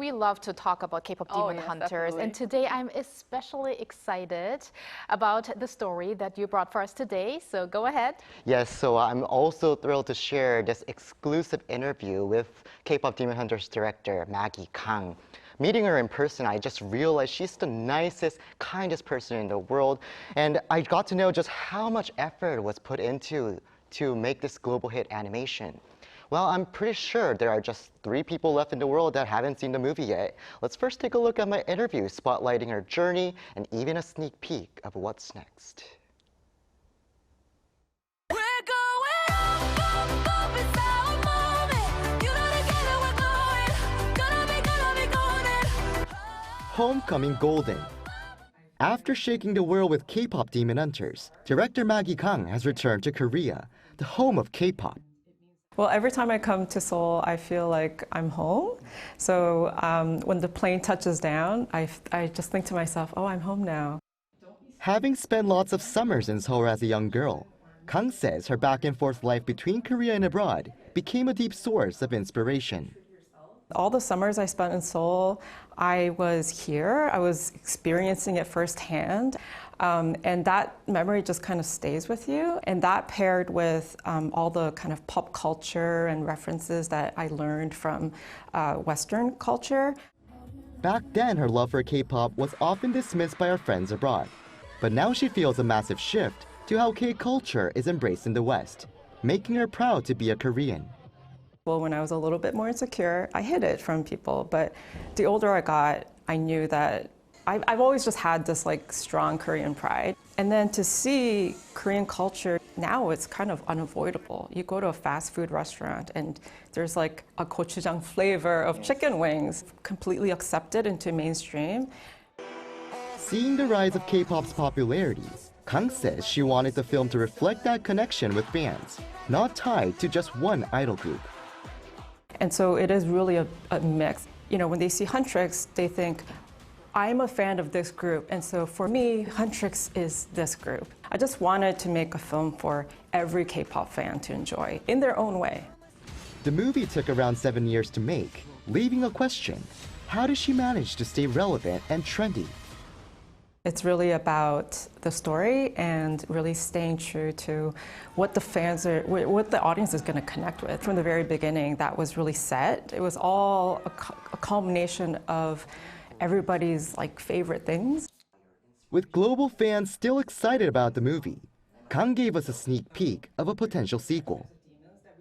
we love to talk about K-pop Demon Hunters. Definitely. And today I'm especially excited about the story that you brought for us today. So go ahead. Yes, so I'm also thrilled to share this exclusive interview with K-pop Demon Hunters director Maggie Kang. Meeting her in person, I just realized she's the nicest, kindest person in the world. And I got to know just how much effort was put into to make this global hit animation. Well, I'm pretty sure there are just 3 people left in the world that haven't seen the movie yet. Let's first take a look at my interview, spotlighting her journey and even a sneak peek of what's next. Homecoming Golden. After shaking the world with K-pop Demon Hunters, director Maggie Kang has returned to Korea, the home of K-pop. Well, every time I come to Seoul, I feel like I'm home. So when the plane touches down, I just think to myself, oh, I'm home now. Having spent lots of summers in Seoul as a young girl, Kang says her back and forth life between Korea and abroad became a deep source of inspiration. All the summers I spent in Seoul, I was here. I was experiencing it firsthand. And that memory just kind of stays with you. And that paired with all the kind of pop culture and references that I learned from Western culture. Back then, her love for K-pop was often dismissed by her friends abroad. But now she feels a massive shift to how K-culture is embraced in the West, making her proud to be a Korean. Well, when I was a little bit more insecure, I hid it from people. But the older I got, I knew that I've always just had this like strong Korean pride. And then to see Korean culture, now it's kind of unavoidable. You go to a fast food restaurant and there's like a gochujang flavor of chicken wings, completely accepted into mainstream. Seeing the rise of K-pop's popularity, Kang says she wanted the film to reflect that connection with fans, not tied to just one idol group. And so it is really a mix. You know, when they see Huntrix, they think, I'm a fan of this group, and so for me, Huntrix is this group. I just wanted to make a film for every K-pop fan to enjoy in their own way. The movie took around 7 years to make, leaving a question. How does she manage to stay relevant and trendy? It's really about the story and really staying true to what the audience is going to connect with. From the very beginning, that was really set. It was all a culmination of everybody's like favorite things. With global fans still excited about the movie, Kang gave us a sneak peek of a potential sequel.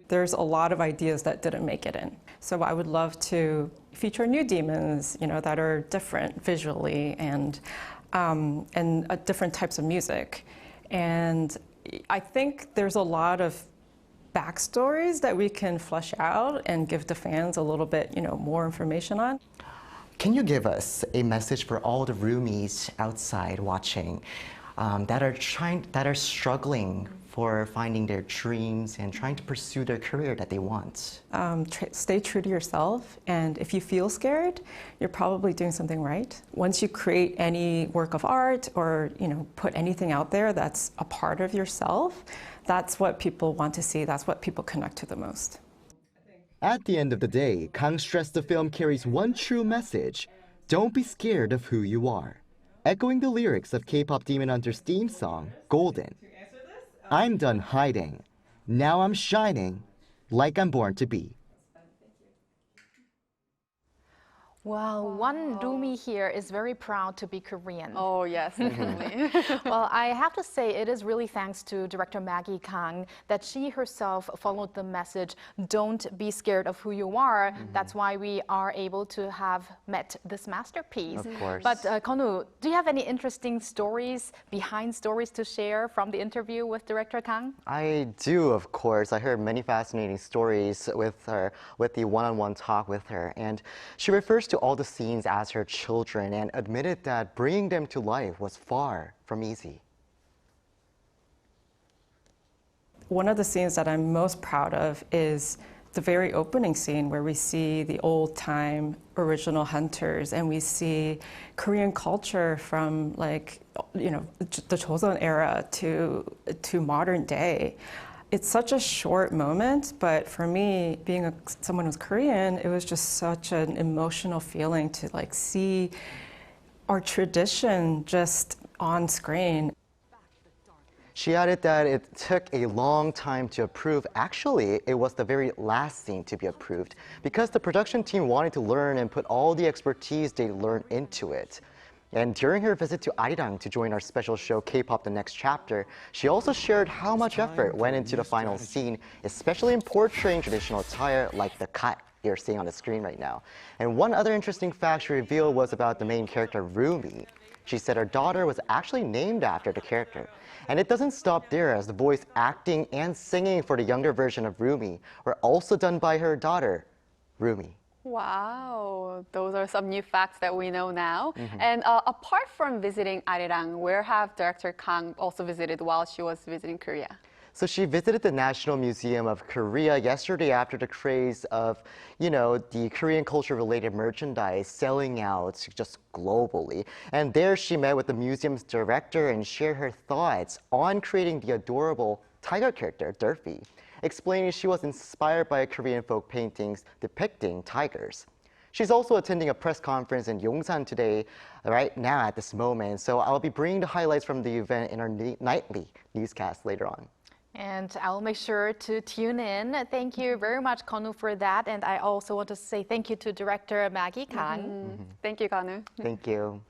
There's a lot of ideas that didn't make it in. So I would love to feature new demons, you know, that are different visually and different types of music. And I think there's a lot of backstories that we can flesh out and give the fans a little bit, you know, more information on. Can you give us a message for all the roomies outside watching that are struggling for finding their dreams and trying to pursue their career that they want? Stay true to yourself, and if you feel scared, you're probably doing something right. Once you create any work of art or put anything out there that's a part of yourself, that's what people want to see. That's what people connect to the most. At the end of the day, Kang stressed the film carries one true message: don't be scared of who you are. Echoing the lyrics of K-pop Demon Hunters' theme song, Golden. I'm done hiding. Now I'm shining like I'm born to be. Well, one roomie here is very proud to be Korean. Oh, yes, definitely. Well, I have to say it is really thanks to director Maggie Kang that she herself followed the message, don't be scared of who you are. That's why we are able to have met this masterpiece. Of course. But Kun-woo, do you have any interesting stories, behind stories to share from the interview with director Kang? I do, of course. I heard many fascinating stories with her, with the one-on-one talk with her. And she refers to all the scenes as her children and admitted that bringing them to life was far from easy. One of the scenes that I'm most proud of is the very opening scene where we see the old-time original hunters and we see Korean culture from the Joseon era to modern day. It's such a short moment, but for me, being someone who's Korean, it was just such an emotional feeling to like see our tradition just on screen. She added that it took a long time to approve. Actually, it was the very last scene to be approved because the production team wanted to learn and put all the expertise they learned into it. And during her visit to Arirang to join our special show K-pop The Next Chapter, she also shared how much effort went into the final scene, especially in portraying traditional attire like the cut you're seeing on the screen right now. And one other interesting fact she revealed was about the main character, Rumi. She said her daughter was actually named after the character. And it doesn't stop there, as the voice acting and singing for the younger version of Rumi were also done by her daughter, Rumi. Wow, those are some new facts that we know now. And apart from visiting Arirang, where have Director Kang also visited while she was visiting Korea? So she visited the National Museum of Korea yesterday after the craze of, the Korean culture-related merchandise selling out just globally. And there she met with the museum's director and shared her thoughts on creating the adorable tiger character, Durfee, explaining she was inspired by Korean folk paintings depicting tigers. She's also attending a press conference in Yongsan today, right now at this moment. So I'll be bringing the highlights from the event in our nightly newscast later on. And I'll make sure to tune in. Thank you very much, Kun-woo, for that. And I also want to say thank you to director Maggie Kang. Thank you, Kun-woo. Thank you.